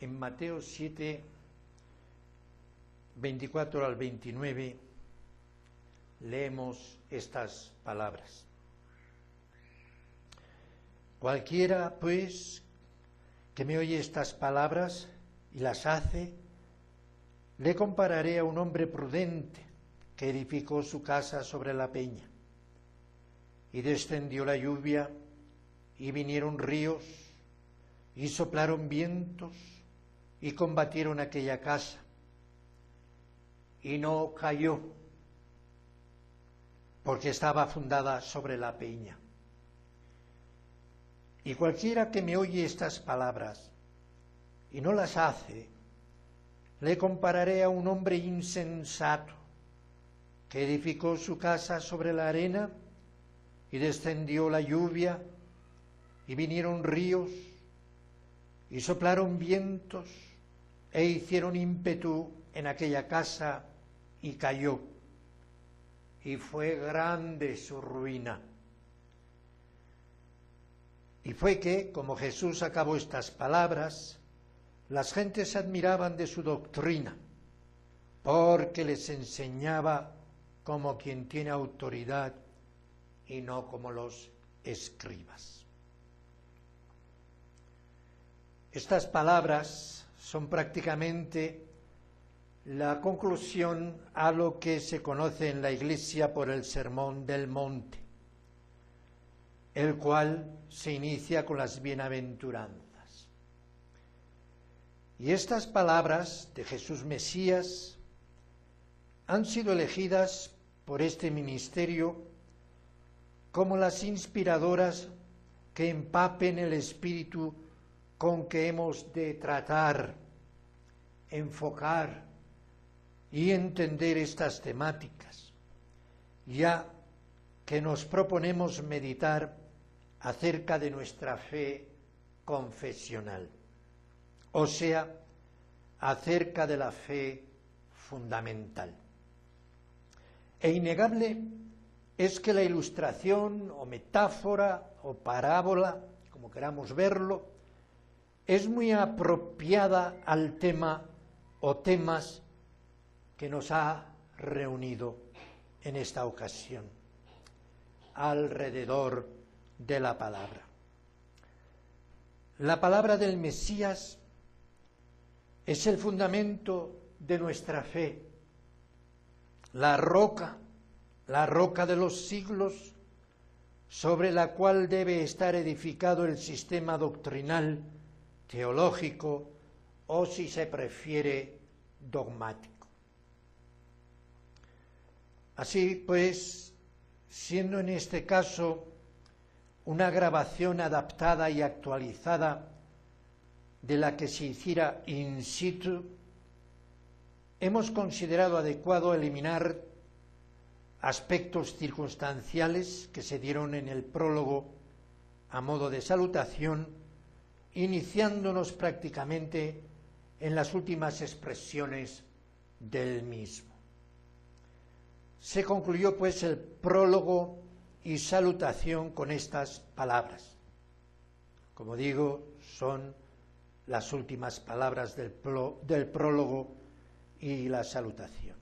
En Mateo 7, 24 al 29, leemos estas palabras. Cualquiera, pues, que me oye estas palabras y las hace, le compararé a un hombre prudente que edificó su casa sobre la peña. Y descendió la lluvia, y vinieron ríos, y soplaron vientos, y combatieron aquella casa. Y no cayó, porque estaba fundada sobre la peña. Y cualquiera que me oye estas palabras y no las hace, le compararé a un hombre insensato que edificó su casa sobre la arena, y descendió la lluvia, y vinieron ríos, y soplaron vientos, e hicieron ímpetu en aquella casa, y cayó, y fue grande su ruina. Y fue que, como Jesús acabó estas palabras, las gentes se admiraban de su doctrina, porque les enseñaba como quien tiene autoridad y no como los escribas. Estas palabras son prácticamente la conclusión a lo que se conoce en la Iglesia por el Sermón del Monte, el cual se inicia con las bienaventuranzas. Y estas palabras de Jesús Mesías han sido elegidas por este ministerio como las inspiradoras que empapen el espíritu con que hemos de tratar, enfocar y entender estas temáticas, ya que nos proponemos meditar acerca de nuestra fe confesional, o sea, acerca de la fe fundamental. E innegable es que la ilustración o metáfora o parábola, como queramos verlo, es muy apropiada al tema o temas que nos ha reunido en esta ocasión, alrededor de la palabra. La palabra del Mesías es el fundamento de nuestra fe, la roca de los siglos sobre la cual debe estar edificado el sistema doctrinal, teológico o, si se prefiere, dogmático. Así pues, siendo en este caso una grabación adaptada y actualizada de la que se hiciera in situ, hemos considerado adecuado eliminar aspectos circunstanciales que se dieron en el prólogo a modo de salutación, iniciándonos prácticamente en las últimas expresiones del mismo. Se concluyó pues el prólogo y salutación con estas palabras. Como digo, son las últimas palabras del prólogo y la salutación.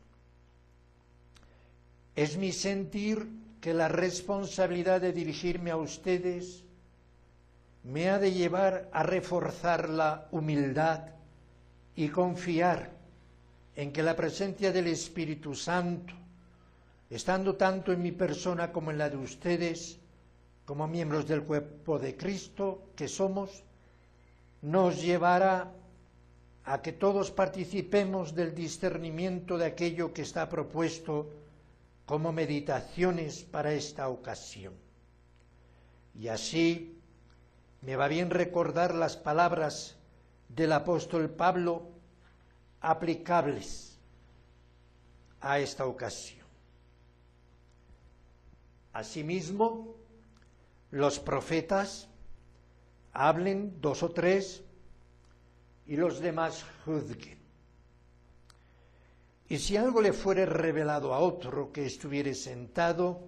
Es mi sentir que la responsabilidad de dirigirme a ustedes me ha de llevar a reforzar la humildad y confiar en que la presencia del Espíritu Santo, estando tanto en mi persona como en la de ustedes, como miembros del cuerpo de Cristo que somos, nos llevará a que todos participemos del discernimiento de aquello que está propuesto como meditaciones para esta ocasión. Y así me va bien recordar las palabras del apóstol Pablo aplicables a esta ocasión. Asimismo, los profetas hablen 2 o 3 y los demás juzguen. Y si algo le fuere revelado a otro que estuviere sentado,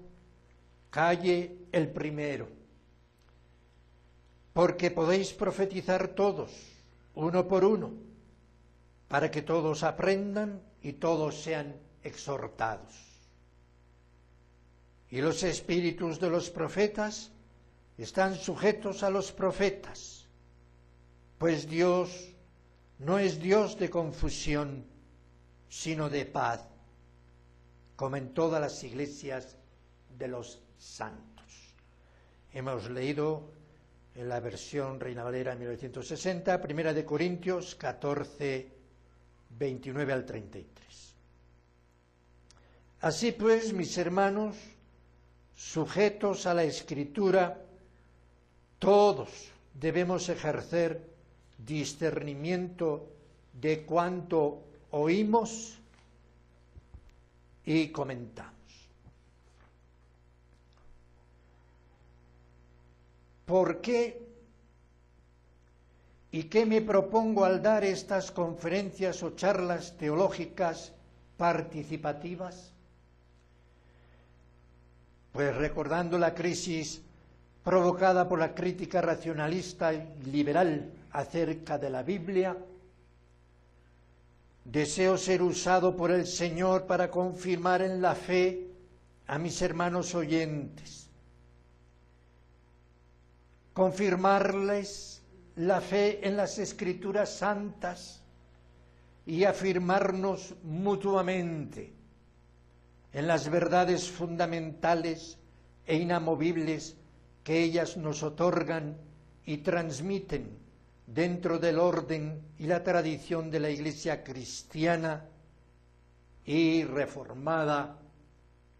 calle el primero, porque podéis profetizar todos, uno por uno, para que todos aprendan y todos sean exhortados. Y los espíritus de los profetas están sujetos a los profetas, pues Dios no es Dios de confusión, sino de paz, como en todas las iglesias de los santos. Hemos leído en la versión Reina Valera 1960, 1 de Corintios 14, 29 al 33. Así pues, mis hermanos, sujetos a la Escritura, todos debemos ejercer discernimiento de cuanto oímos y comentamos. ¿Por qué y qué me propongo al dar estas conferencias o charlas teológicas participativas? Pues recordando la crisis provocada por la crítica racionalista y liberal acerca de la Biblia, deseo ser usado por el Señor para confirmar en la fe a mis hermanos oyentes, confirmarles la fe en las Escrituras santas y afirmarnos mutuamente en las verdades fundamentales e inamovibles que ellas nos otorgan y transmiten dentro del orden y la tradición de la Iglesia cristiana y reformada,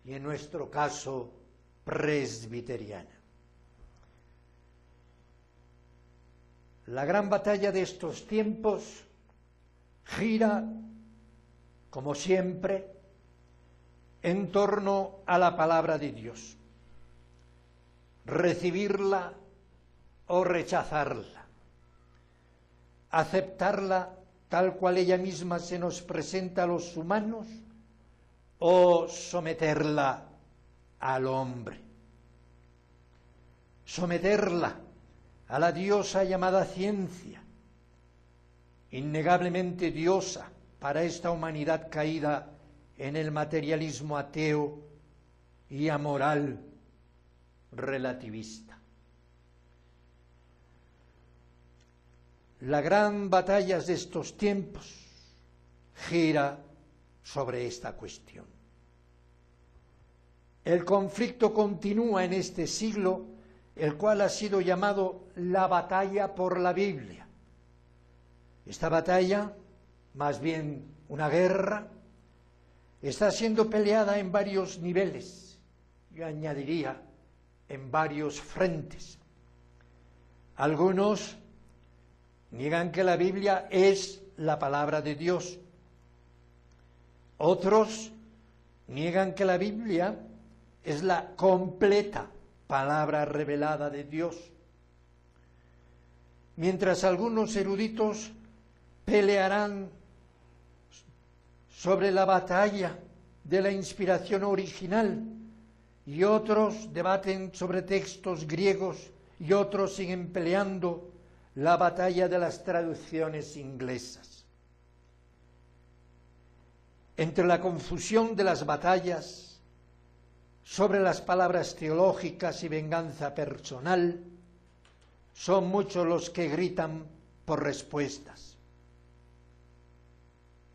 y en nuestro caso presbiteriana. La gran batalla de estos tiempos gira, como siempre, en torno a la palabra de Dios. Recibirla o rechazarla. Aceptarla tal cual ella misma se nos presenta a los humanos o someterla al hombre. Someterla a la diosa llamada ciencia, innegablemente diosa para esta humanidad caída en el materialismo ateo y amoral relativista. La gran batalla de estos tiempos gira sobre esta cuestión. El conflicto continúa en este siglo, el cual ha sido llamado la batalla por la Biblia. Esta batalla, más bien una guerra, está siendo peleada en varios niveles, yo añadiría en varios frentes. Algunos niegan que la Biblia es la palabra de Dios. Otros niegan que la Biblia es la completa palabra revelada de Dios. Mientras algunos eruditos pelearán sobre la batalla de la inspiración original y otros debaten sobre textos griegos y otros siguen peleando la batalla de las traducciones inglesas. Entre la confusión de las batallas sobre las palabras teológicas y venganza personal, son muchos los que gritan por respuestas.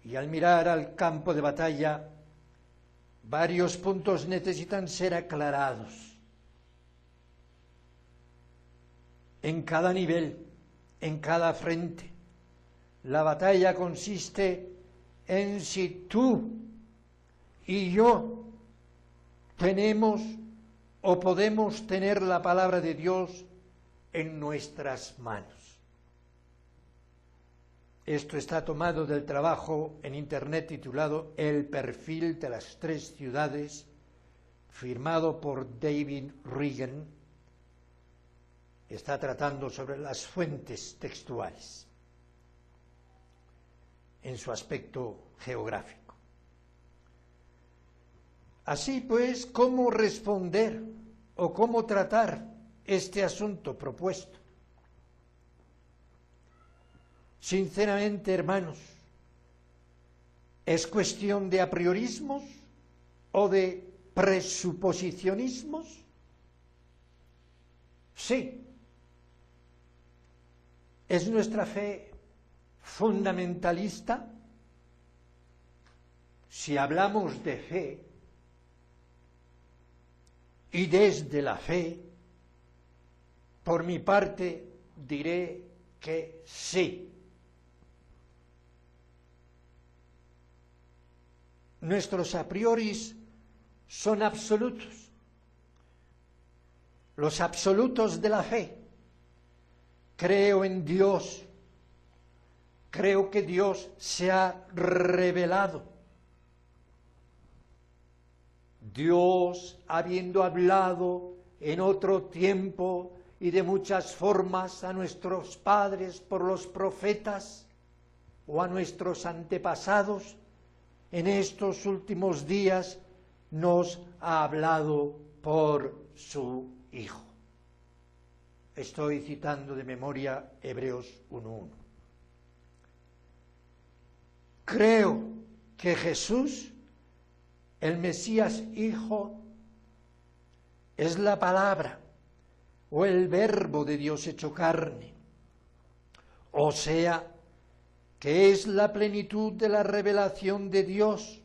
Y al mirar al campo de batalla, varios puntos necesitan ser aclarados. En cada nivel, en cada frente, la batalla consiste en si tú y yo tenemos o podemos tener la palabra de Dios en nuestras manos. Esto está tomado del trabajo en internet titulado El perfil de las tres ciudades, firmado por David Reagan. Está tratando sobre las fuentes textuales en su aspecto geográfico. Así pues, ¿cómo responder o cómo tratar este asunto propuesto? Sinceramente, hermanos, ¿es cuestión de apriorismos o de presuposicionismos? Sí. ¿Es nuestra fe fundamentalista? Si hablamos de fe y desde la fe, por mi parte diré que sí. Nuestros a prioris son absolutos, los absolutos de la fe. Creo en Dios, creo que Dios se ha revelado. Dios, habiendo hablado en otro tiempo y de muchas formas a nuestros padres por los profetas o a nuestros antepasados, en estos últimos días nos ha hablado por su Hijo. Estoy citando de memoria Hebreos 1:1. Creo que Jesús, el Mesías Hijo, es la palabra o el verbo de Dios hecho carne, o sea, que es la plenitud de la revelación de Dios.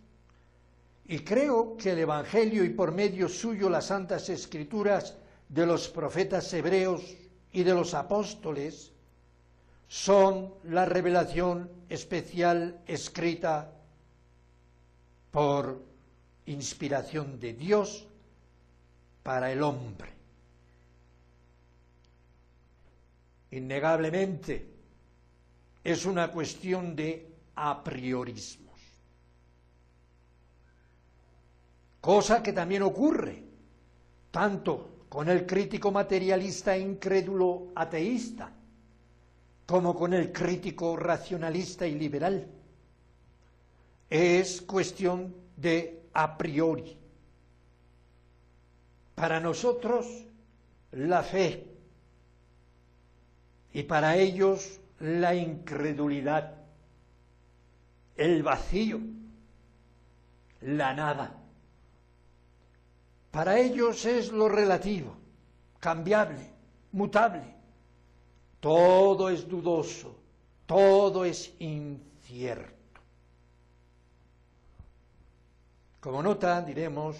Y creo que el Evangelio y por medio suyo las Santas Escrituras de los profetas hebreos y de los apóstoles son la revelación especial escrita por inspiración de Dios para el hombre. Innegablemente es una cuestión de apriorismos, cosa que también ocurre tanto con el crítico materialista e incrédulo ateísta, como con el crítico racionalista y liberal. Es cuestión de a priori. Para nosotros, la fe, y para ellos, la incredulidad, el vacío, la nada. Para ellos es lo relativo, cambiable, mutable. Todo es dudoso, todo es incierto. Como nota, diremos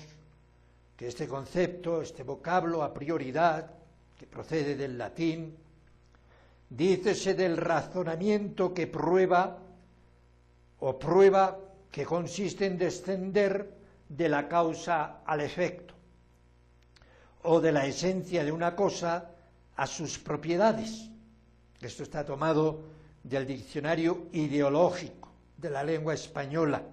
que este concepto, este vocablo a prioridad, que procede del latín, dícese del razonamiento que prueba que consiste en descender de la causa al efecto, o de la esencia de una cosa a sus propiedades. Esto está tomado del Diccionario Ideológico de la Lengua Española,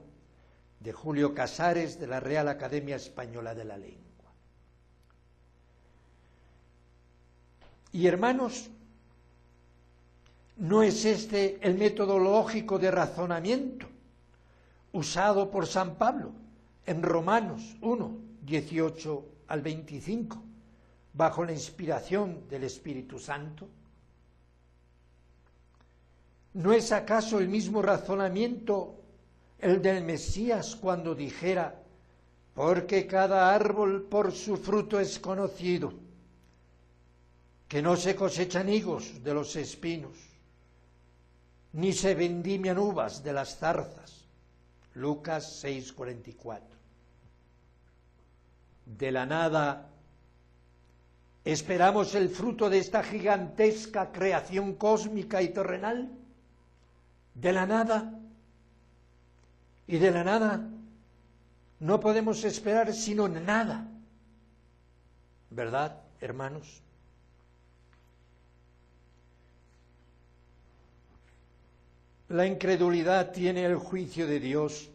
de Julio Casares, de la Real Academia Española de la Lengua. Y hermanos, ¿no es este el método lógico de razonamiento usado por San Pablo en Romanos 1, 18 al 25, bajo la inspiración del Espíritu Santo? ¿No es acaso el mismo razonamiento el del Mesías cuando dijera: porque cada árbol por su fruto es conocido, que no se cosechan higos de los espinos, ni se vendimian uvas de las zarzas? Lucas 6:44. De la nada esperamos el fruto de esta gigantesca creación cósmica y terrenal. De la nada. Y de la nada no podemos esperar sino nada. ¿Verdad, hermanos? La incredulidad tiene el juicio de Dios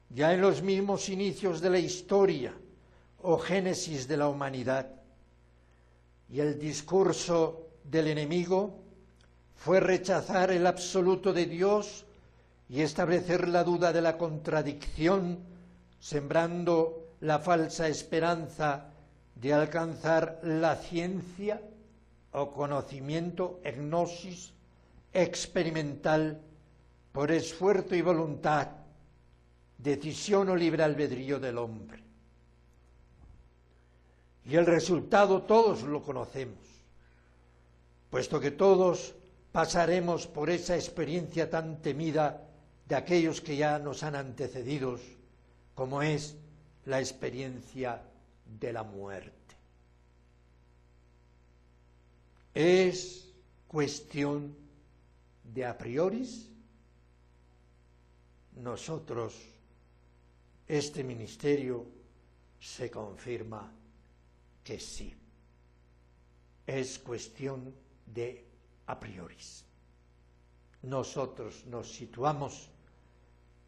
ya en los mismos inicios de la historia o génesis de la humanidad. Y el discurso del enemigo fue rechazar el absoluto de Dios y establecer la duda de la contradicción, sembrando la falsa esperanza de alcanzar la ciencia o conocimiento, gnosis, experimental por esfuerzo y voluntad, decisión o libre albedrío del hombre. Y el resultado todos lo conocemos, puesto que todos pasaremos por esa experiencia tan temida de aquellos que ya nos han antecedido, como es la experiencia de la muerte. ¿Es cuestión de a prioris? Nosotros, este ministerio, se confirma que sí. Es cuestión de a prioris. Nosotros nos situamos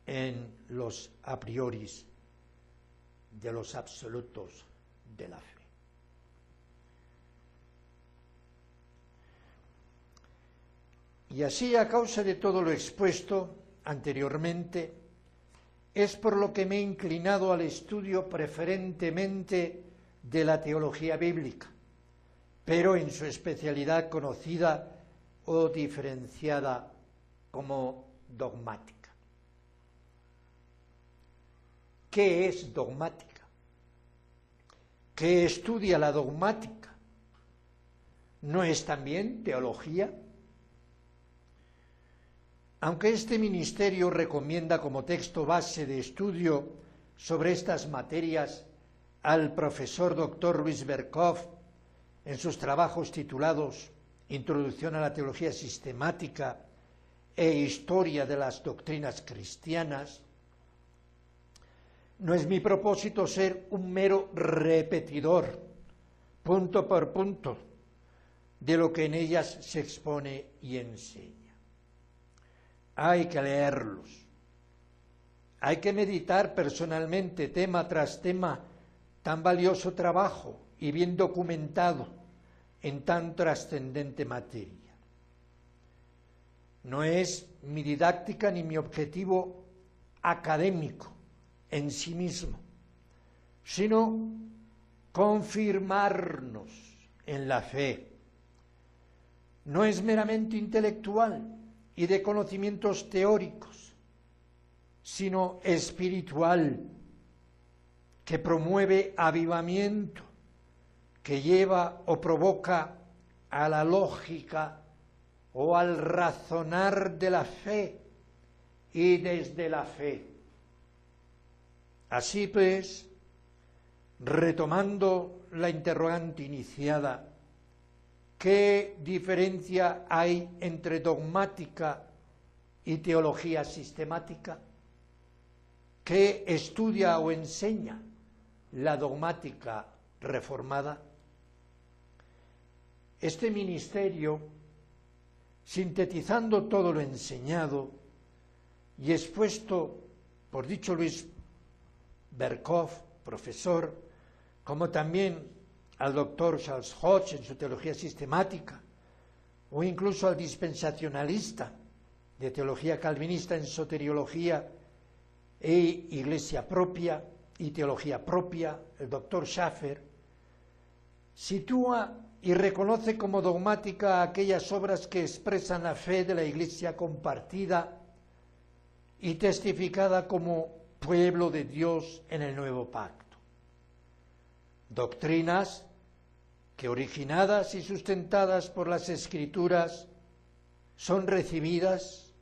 en los a prioris de los absolutos de la fe. Y así, a causa de todo lo expuesto anteriormente, es por lo que me he inclinado al estudio preferentemente de la teología bíblica, pero en su especialidad conocida o diferenciada como dogmática. ¿Qué es dogmática? ¿Qué estudia la dogmática? ¿No es también teología? Aunque este ministerio recomienda como texto base de estudio sobre estas materias al profesor Dr. Luis Berkhof en sus trabajos titulados Introducción a la Teología Sistemática e Historia de las Doctrinas Cristianas, no es mi propósito ser un mero repetidor, punto por punto, de lo que en ellas se expone y enseña. Hay que leerlos, hay que meditar personalmente tema tras tema tan valioso trabajo y bien documentado en tan trascendente materia. No es mi didáctica ni mi objetivo académico en sí mismo, sino confirmarnos en la fe. No es meramente intelectual y de conocimientos teóricos, sino espiritual, que promueve avivamiento, que lleva o provoca a la lógica o al razonar de la fe y desde la fe. Así pues, retomando la interrogante iniciada, ¿qué diferencia hay entre dogmática y teología sistemática? ¿Qué estudia o enseña la dogmática reformada? Este ministerio, sintetizando todo lo enseñado y expuesto por dicho Luis Berkhof, profesor, como también al doctor Charles Hodge en su teología sistemática, o incluso al dispensacionalista de teología calvinista en soteriología e iglesia propia y teología propia, el doctor Schaffer, sitúa y reconoce como dogmática aquellas obras que expresan la fe de la iglesia compartida y testificada como pueblo de Dios en el nuevo pacto. Doctrinas que, originadas y sustentadas por las Escrituras, son recibidas,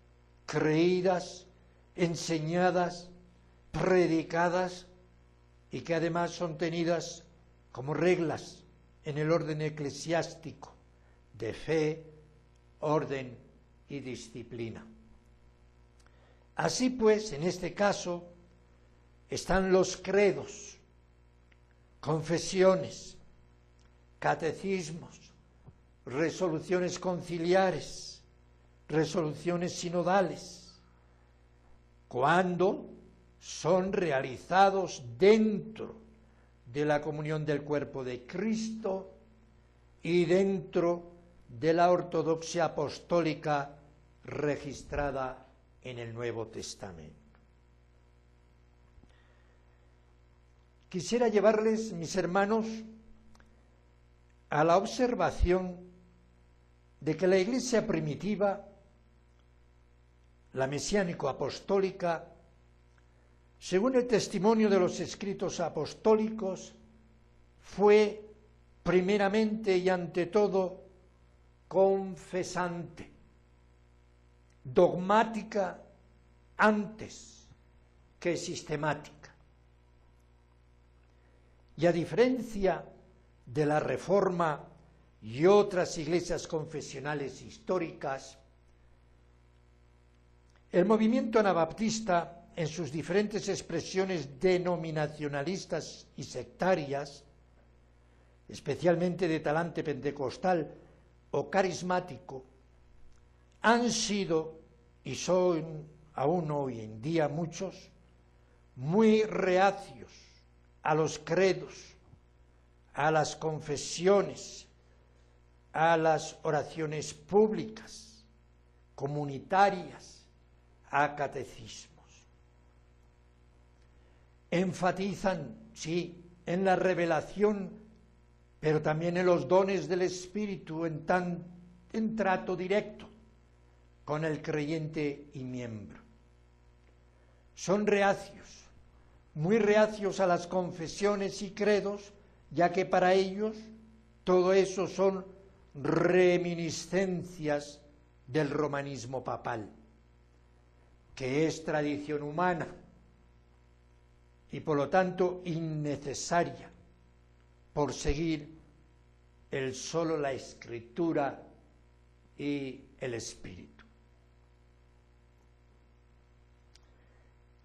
creídas, enseñadas, predicadas y que además son tenidas como reglas en el orden eclesiástico de fe, orden y disciplina. Así pues, en este caso, están los credos, confesiones, catecismos, resoluciones conciliares, resoluciones sinodales, cuando son realizados dentro de la comunión del cuerpo de Cristo y dentro de la ortodoxia apostólica registrada en el Nuevo Testamento. Quisiera llevarles, mis hermanos, a la observación de que la Iglesia primitiva la mesiánico-apostólica, según el testimonio de los escritos apostólicos, fue primeramente y ante todo confesante, dogmática antes que sistemática. Y a diferencia de la Reforma y otras iglesias confesionales históricas, el movimiento anabaptista, en sus diferentes expresiones denominacionalistas y sectarias, especialmente de talante pentecostal o carismático, han sido, y son aún hoy en día muchos, muy reacios a los credos, a las confesiones, a las oraciones públicas, comunitarias, a catecismos. Enfatizan, sí, en la revelación, pero también en los dones del Espíritu en trato directo con el creyente y miembro. Son reacios, muy reacios a las confesiones y credos, ya que para ellos todo eso son reminiscencias del romanismo papal, que es tradición humana y por lo tanto innecesaria por seguir solo la Escritura y el Espíritu.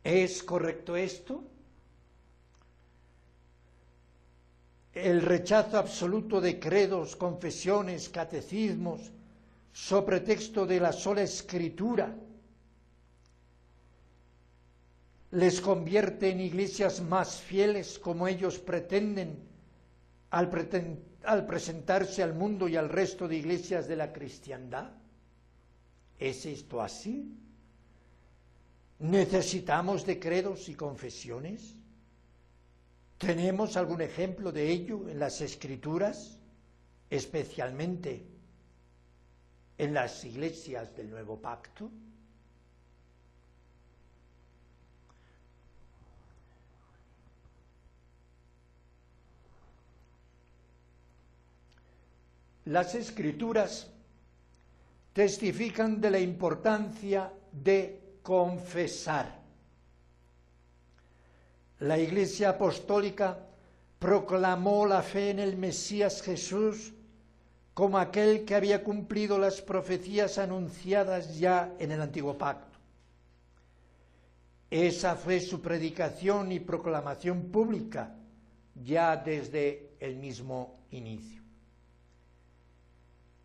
¿Es correcto esto? El rechazo absoluto de credos, confesiones, catecismos, sobre texto de la sola Escritura, les convierte en iglesias más fieles, como ellos pretenden, al presentarse al mundo y al resto de iglesias de la cristiandad. ¿Es esto así? ¿Necesitamos de credos y confesiones? ¿Tenemos algún ejemplo de ello en las Escrituras, especialmente en las iglesias del Nuevo Pacto? Las Escrituras testifican de la importancia de confesar. La Iglesia Apostólica proclamó la fe en el Mesías Jesús como aquel que había cumplido las profecías anunciadas ya en el Antiguo Pacto. Esa fue su predicación y proclamación pública ya desde el mismo inicio.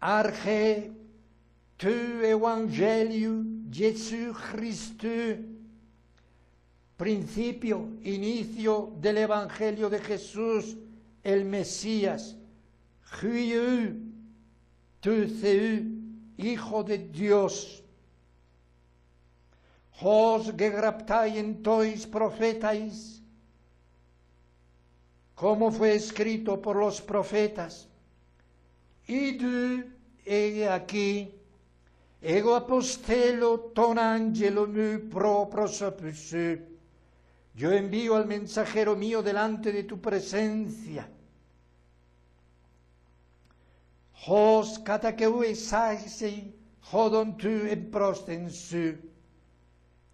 Arche tu Evangelium Jesu Christu, principio, inicio del Evangelio de Jesús, el Mesías, Jesús, tu Theou, Hijo de Dios. Hos gegraptai en tois profetais, como fue escrito por los profetas, idu, he aquí, ego apostelo ton angelo mu proprio sopus. Yo envío al mensajero mío delante de tu presencia. Hos katakeu esaise, hodon tu en prostensu.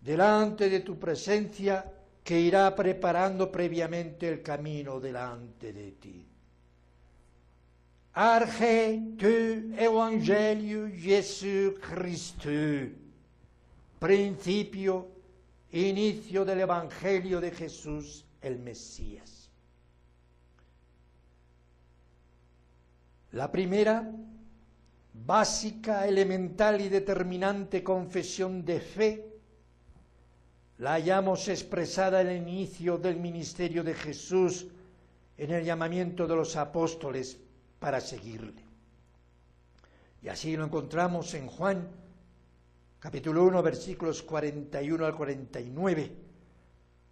Delante de tu presencia, que irá preparando previamente el camino delante de ti. Arche tu Evangelium Jesu Christu, principio, inicio del Evangelio de Jesús, el Mesías. La primera, básica, elemental y determinante confesión de fe, la hallamos expresada en el inicio del ministerio de Jesús, en el llamamiento de los apóstoles para seguirle. Y así lo encontramos en Juan, capítulo 1, versículos 41 al 49,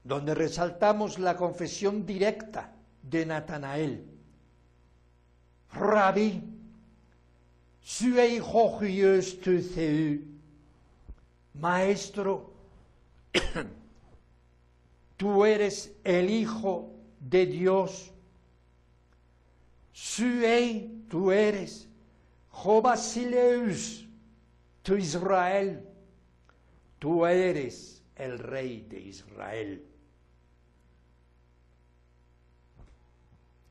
donde resaltamos la confesión directa de Natanael. Rabí, su hijo tu Theou, Maestro, tú eres el Hijo de Dios. Suei, tú eres. Jobasileus, tu Israel. Tú eres el Rey de Israel.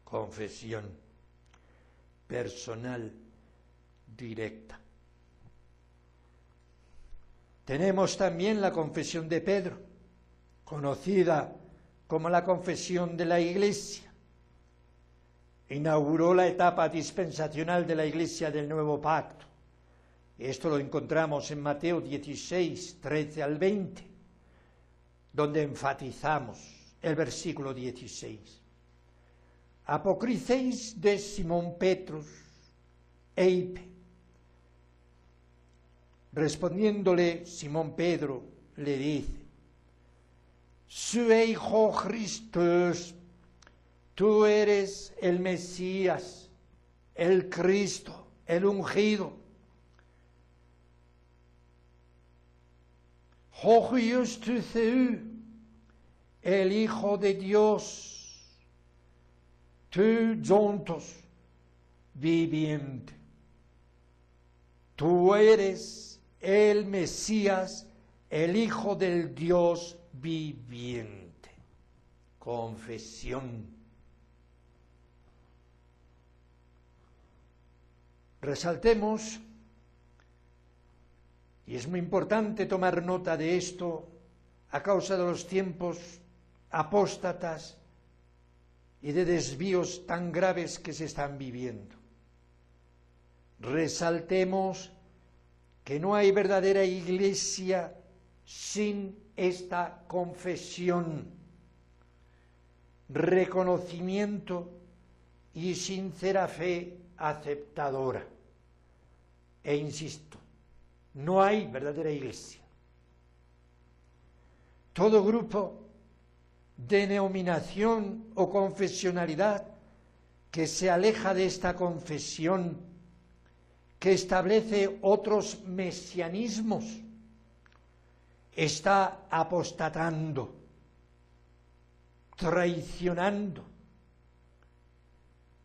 Confesión personal directa. Tenemos también la confesión de Pedro, conocida como la confesión de la Iglesia. Inauguró la etapa dispensacional de la Iglesia del Nuevo Pacto. Esto lo encontramos en Mateo 16, 13 al 20, donde enfatizamos el versículo 16. Apocriceis de Simón Petrus, eipe. Respondiéndole Simón Pedro, le dice, Suei ho Christus, tú eres el Mesías, el Cristo, el ungido. Ho tu Theu, el Hijo de Dios, tu zontos, viviente. Tú eres el Mesías, el Hijo del Dios viviente. Confesión. Resaltemos, y es muy importante tomar nota de esto a causa de los tiempos apóstatas y de desvíos tan graves que se están viviendo. Resaltemos que no hay verdadera iglesia sin esta confesión, reconocimiento y sincera fe aceptadora. E insisto, no hay verdadera iglesia. Todo grupo de denominación o confesionalidad que se aleja de esta confesión, que establece otros mesianismos, está apostatando, traicionando,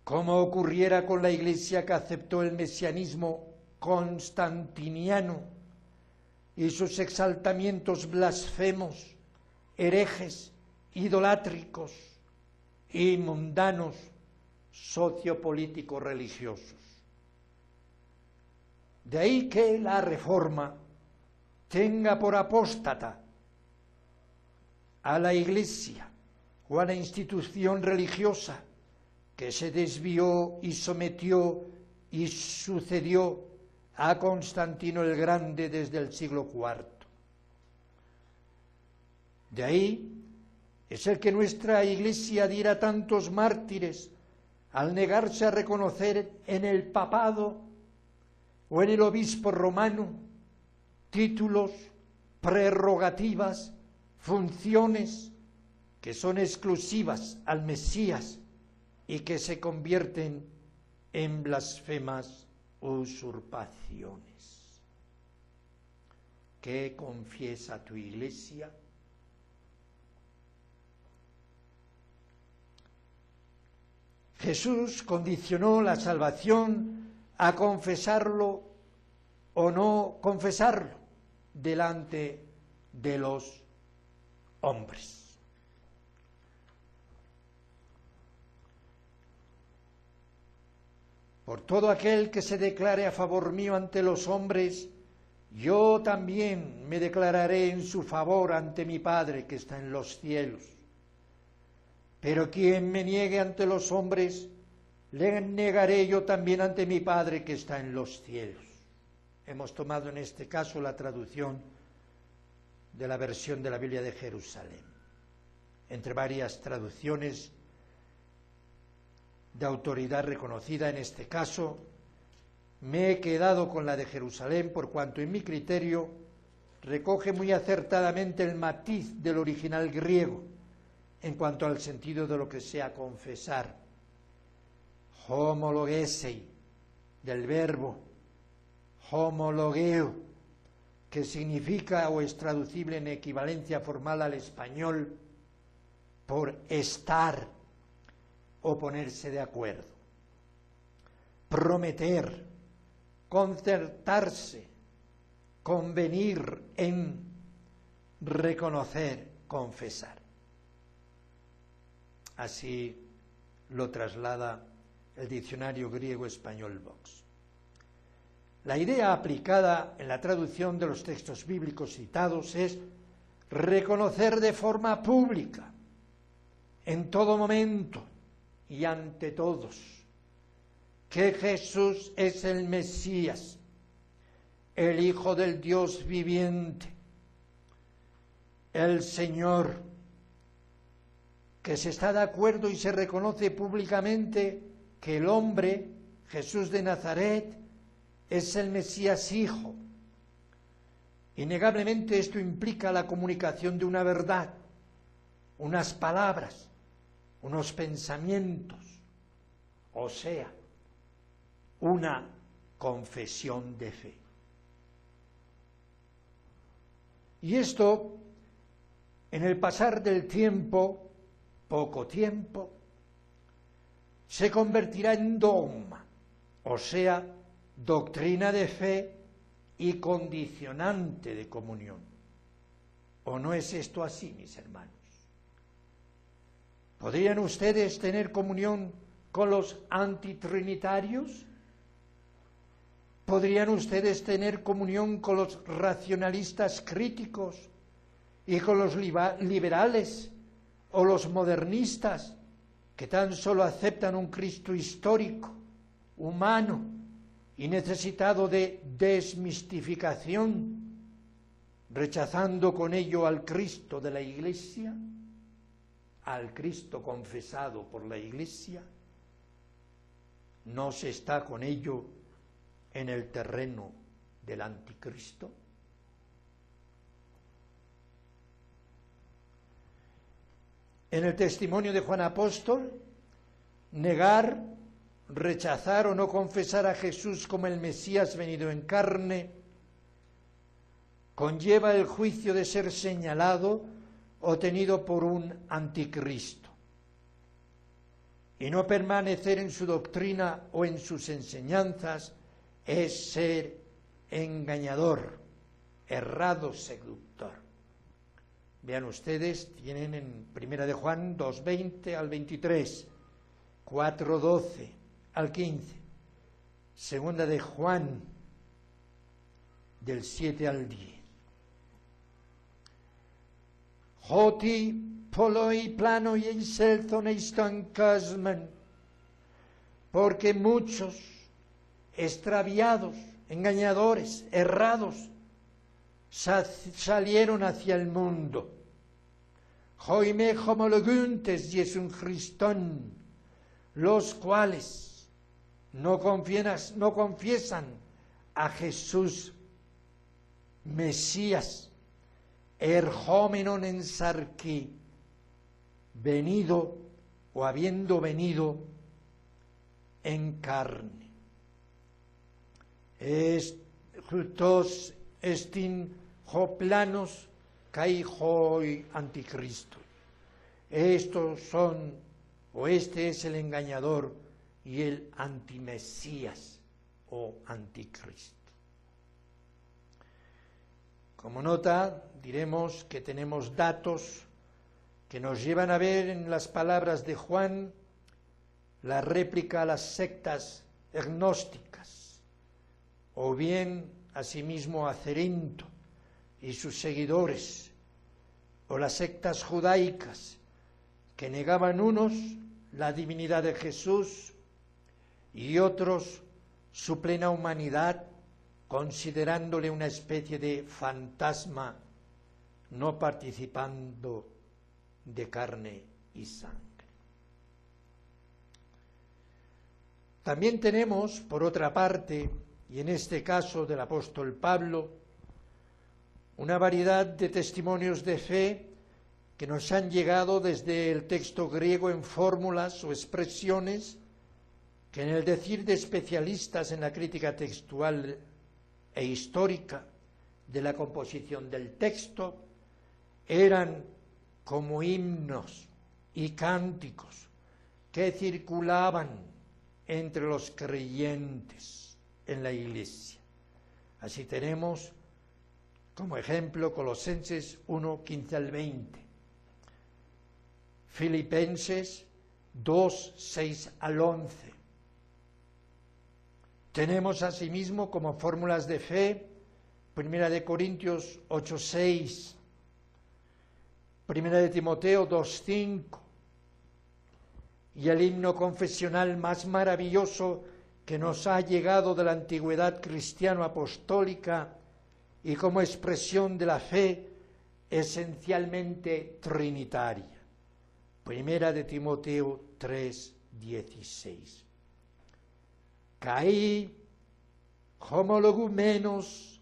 como ocurriera con la Iglesia que aceptó el mesianismo constantiniano y sus exaltamientos blasfemos, herejes, idolátricos y mundanos, sociopolíticos religiosos. De ahí que la Reforma tenga por apóstata a la Iglesia o a la institución religiosa que se desvió y sometió y sucedió a Constantino el Grande desde el siglo IV. De ahí es el que nuestra Iglesia diera tantos mártires al negarse a reconocer en el papado o en el obispo romano títulos, prerrogativas, funciones que son exclusivas al Mesías y que se convierten en blasfemas usurpaciones. ¿Qué confiesa tu Iglesia? Jesús condicionó la salvación a confesarlo o no confesarlo delante de los hombres. Por todo aquel que se declare a favor mío ante los hombres, yo también me declararé en su favor ante mi Padre que está en los cielos. Pero quien me niegue ante los hombres, le negaré yo también ante mi Padre que está en los cielos. Hemos tomado en este caso la traducción de la versión de la Biblia de Jerusalén. Entre varias traducciones de autoridad reconocida, en este caso, me he quedado con la de Jerusalén por cuanto en mi criterio recoge muy acertadamente el matiz del original griego en cuanto al sentido de lo que sea confesar. Homologesei, del verbo homologeo, que significa o es traducible en equivalencia formal al español por estar o ponerse de acuerdo. Prometer, concertarse, convenir en, reconocer, confesar. Así lo traslada el diccionario griego-español Vox. La idea aplicada en la traducción de los textos bíblicos citados es reconocer de forma pública, en todo momento y ante todos, que Jesús es el Mesías, el Hijo del Dios viviente, el Señor, que se está de acuerdo y se reconoce públicamente que el hombre, Jesús de Nazaret, es el Mesías Hijo. Innegablemente esto implica la comunicación de una verdad, unas palabras, unos pensamientos, o sea, una confesión de fe. Y esto, en el pasar del tiempo, poco tiempo, se convertirá en dogma, o sea, doctrina de fe y condicionante de comunión. ¿O no es esto así, mis hermanos? ¿Podrían ustedes tener comunión con los antitrinitarios? ¿Podrían ustedes tener comunión con los racionalistas críticos y con los liberales o los modernistas que tan solo aceptan un Cristo histórico, humano y necesitado de desmistificación, rechazando con ello al Cristo de la Iglesia, al Cristo confesado por la Iglesia? ¿No se está con ello en el terreno del anticristo? En el testimonio de Juan Apóstol, negar, rechazar o no confesar a Jesús como el Mesías venido en carne conlleva el juicio de ser señalado o tenido por un anticristo. Y no permanecer en su doctrina o en sus enseñanzas es ser engañador, errado, seductor. Vean ustedes, tienen en 1 de Juan 2:20 al 23, 4:12 al 15, 2 de Juan del 7 al 10. Hoti poloi plano y selthon eistan casman, porque muchos extraviados, engañadores, errados, salieron hacia el mundo. Joime homologuntes Jesús Christón, los cuales no confiesan a Jesús Mesías, erjómenon en sarquí, venido o habiendo venido en carne. Estos estin planos kai hoi anticristo. Estos son, o este es el engañador y el antimesías o anticristo. Como nota, diremos que tenemos datos que nos llevan a ver en las palabras de Juan la réplica a las sectas gnósticas, o bien asimismo a Cerinto y sus seguidores, o las sectas judaicas que negaban unos la divinidad de Jesús y otros su plena humanidad, considerándole una especie de fantasma no participando de carne y sangre. También tenemos, por otra parte, y en este caso del apóstol Pablo, una variedad de testimonios de fe que nos han llegado desde el texto griego en fórmulas o expresiones que en el decir de especialistas en la crítica textual e histórica de la composición del texto, eran como himnos y cánticos que circulaban entre los creyentes en la Iglesia. Así tenemos como ejemplo Colosenses 1, 15 al 20, Filipenses 2, 6 al 11. Tenemos asimismo como fórmulas de fe 1 de Corintios 8, 6, 1 de Timoteo 2, 5, y el himno confesional más maravilloso que nos ha llegado de la antigüedad cristiano-apostólica y como expresión de la fe esencialmente trinitaria. 1 de Timoteo 3, 16. Caí homologumenos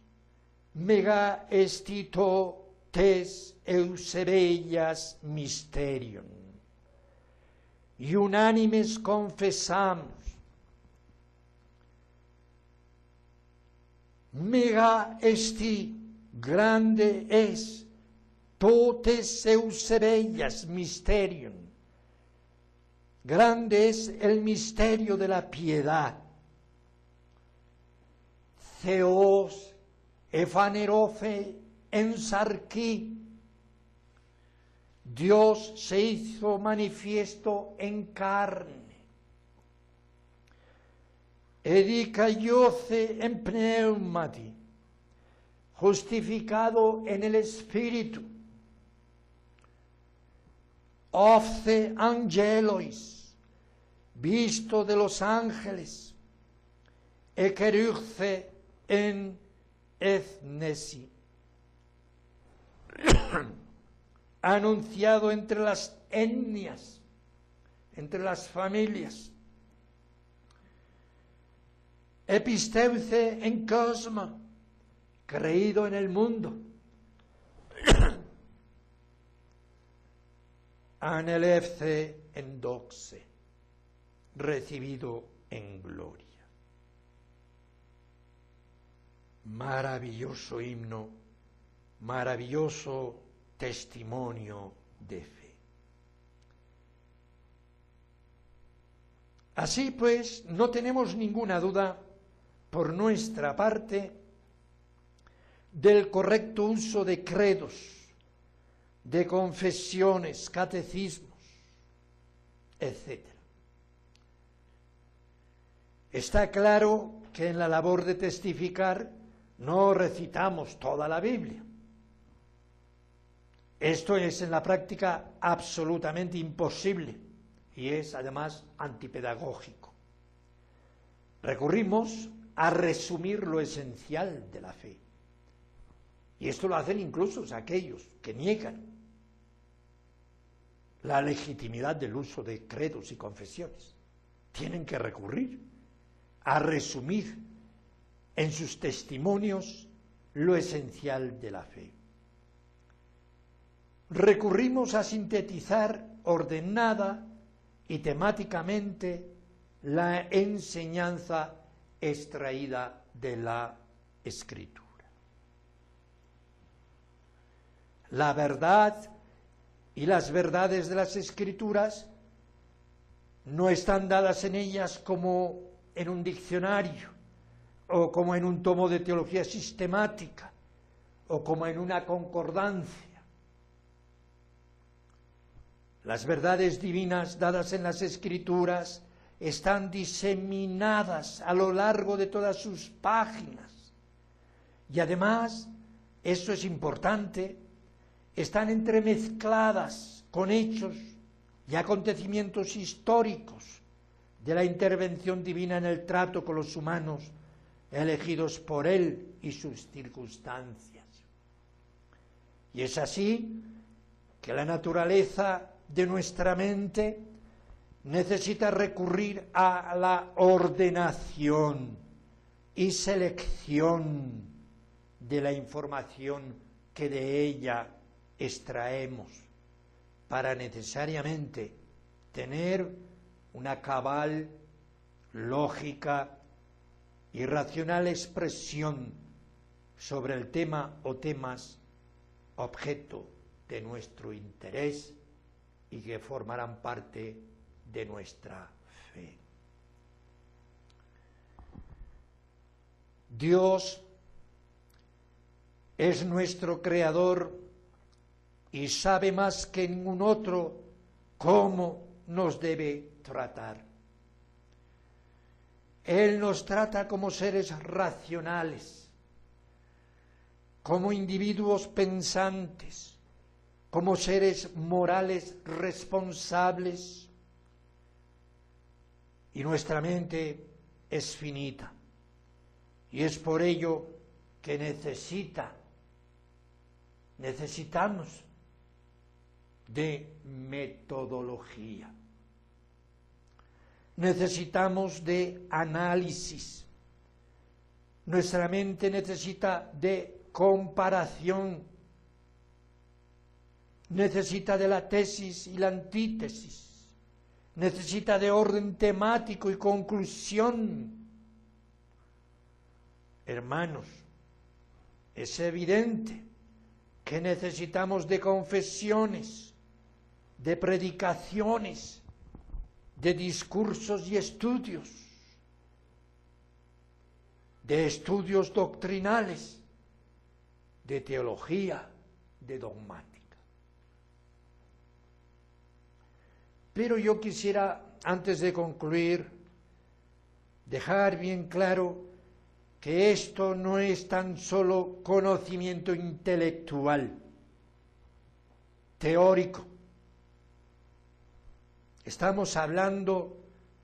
mega estito tes eusebeias mysterium. Y unánimes confesamos, mega esti, grande es, totes eusebeias mysterium. Grande es el misterio de la piedad. Theos efanerofe ensarquí. Dios se hizo manifiesto en carne. Edicaióce en pneumati, justificado en el Espíritu. Ofce angelois, visto de los ángeles. Equerugce en ethnesi, anunciado entre las etnias, entre las familias. Episteuce en cosma, creído en el mundo. Anelefce en doxe, recibido en gloria. Maravilloso himno, maravilloso testimonio de fe. Así pues, no tenemos ninguna duda por nuestra parte del correcto uso de credos, de confesiones, catecismos, etc. Está claro que en la labor de testificar no recitamos toda la Biblia. Esto es en la práctica absolutamente imposible y es además antipedagógico. Recurrimos a resumir lo esencial de la fe. Y esto lo hacen incluso aquellos que niegan la legitimidad del uso de credos y confesiones. Tienen que recurrir a resumir en sus testimonios lo esencial de la fe. Recurrimos a sintetizar ordenada y temáticamente la enseñanza extraída de la Escritura. La verdad y las verdades de las Escrituras no están dadas en ellas como en un diccionario, o como en un tomo de teología sistemática, o como en una concordancia. Las verdades divinas dadas en las Escrituras están diseminadas a lo largo de todas sus páginas. Y además, esto es importante, están entremezcladas con hechos y acontecimientos históricos de la intervención divina en el trato con los humanos elegidos por Él y sus circunstancias. Y es así que la naturaleza de nuestra mente necesita recurrir a la ordenación y selección de la información que de ella extraemos para necesariamente tener una cabal, lógica y racional expresión sobre el tema o temas objeto de nuestro interés y que formarán parte de nuestra fe. Dios es nuestro creador y sabe más que ningún otro cómo nos debe tratar. Él nos trata como seres racionales, como individuos pensantes, como seres morales responsables, y nuestra mente es finita, y es por ello que necesitamos de metodología, necesitamos de análisis, nuestra mente necesita de comparación, necesita de la tesis y la antítesis, necesita de orden temático y conclusión. Hermanos, es evidente que necesitamos de confesiones, de predicaciones, de discursos y estudios, de estudios doctrinales, de teología, de dogmática. Pero yo quisiera, antes de concluir, dejar bien claro que esto no es tan solo conocimiento intelectual, teórico. Estamos hablando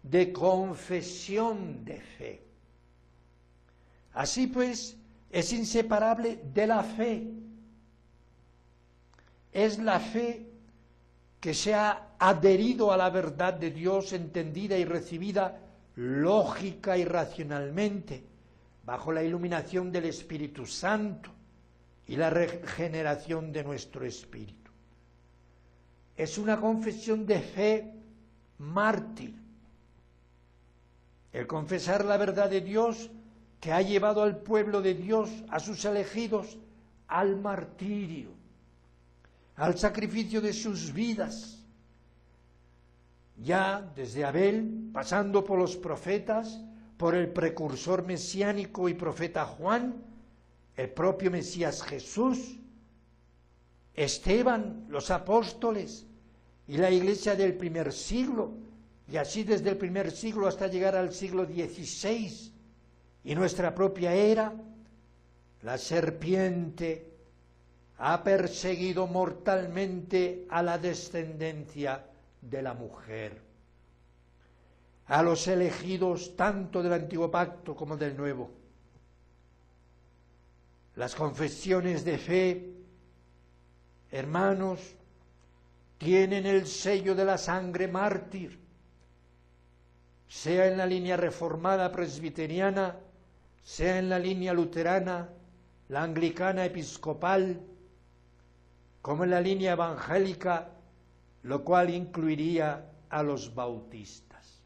de confesión de fe. Así pues, es inseparable de la fe. Es la fe que se ha adherido a la verdad de Dios, entendida y recibida lógica y racionalmente, bajo la iluminación del Espíritu Santo y la regeneración de nuestro espíritu. Es una confesión de fe mártir. El confesar la verdad de Dios que ha llevado al pueblo de Dios, a sus elegidos, al martirio, al sacrificio de sus vidas. Ya desde Abel, pasando por los profetas, por el precursor mesiánico y profeta Juan, el propio Mesías Jesús, Esteban, los apóstoles y la iglesia del primer siglo, y así desde el primer siglo hasta llegar al siglo XVI y nuestra propia era, la serpiente ha perseguido mortalmente a la descendencia de la mujer, a los elegidos tanto del antiguo pacto como del nuevo. Las confesiones de fe, hermanos, tienen el sello de la sangre mártir, sea en la línea reformada presbiteriana, sea en la línea luterana, la anglicana episcopal, como en la línea evangélica, lo cual incluiría a los bautistas.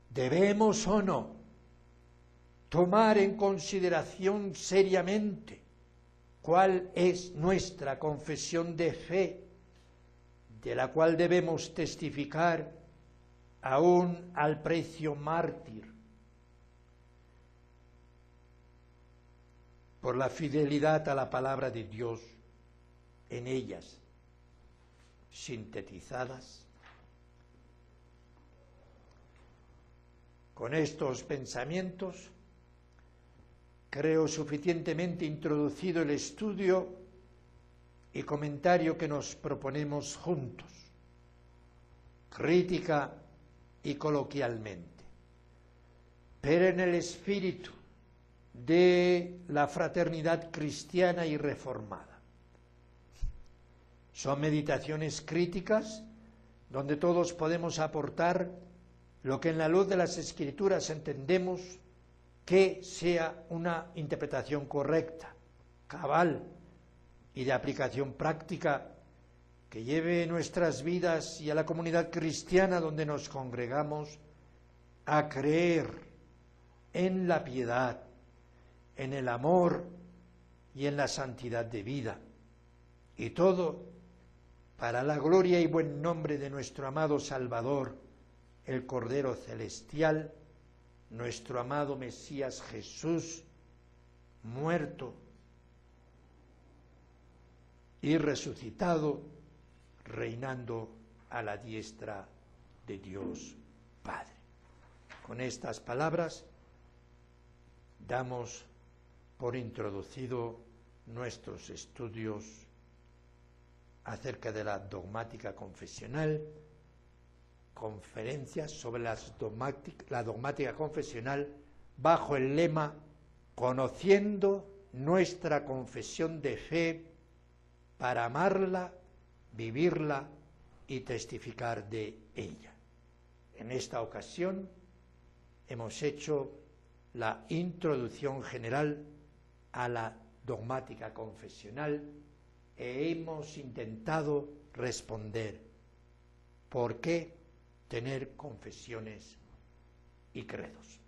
¿Debemos o no tomar en consideración seriamente cuál es nuestra confesión de fe, de la cual debemos testificar aún al precio mártir, por la fidelidad a la palabra de Dios en ellas sintetizadas? Con estos pensamientos creo suficientemente introducido el estudio y comentario que nos proponemos juntos, crítica y coloquialmente, pero en el espíritu de la fraternidad cristiana y reformada. Son meditaciones críticas donde todos podemos aportar lo que en la luz de las Escrituras entendemos que sea una interpretación correcta, cabal y de aplicación práctica, que lleve nuestras vidas y a la comunidad cristiana donde nos congregamos a creer en la piedad, en el amor y en la santidad de vida, y todo para la gloria y buen nombre de nuestro amado Salvador, el Cordero Celestial, nuestro amado Mesías Jesús, muerto y resucitado, reinando a la diestra de Dios Padre. Con estas palabras damos por introducido nuestros estudios acerca de la dogmática confesional, conferencias sobre la dogmática confesional bajo el lema Conociendo nuestra confesión de fe para amarla, vivirla y testificar de ella. En esta ocasión hemos hecho la introducción general a la dogmática confesional e hemos intentado responder ¿por qué tener confesiones y credos?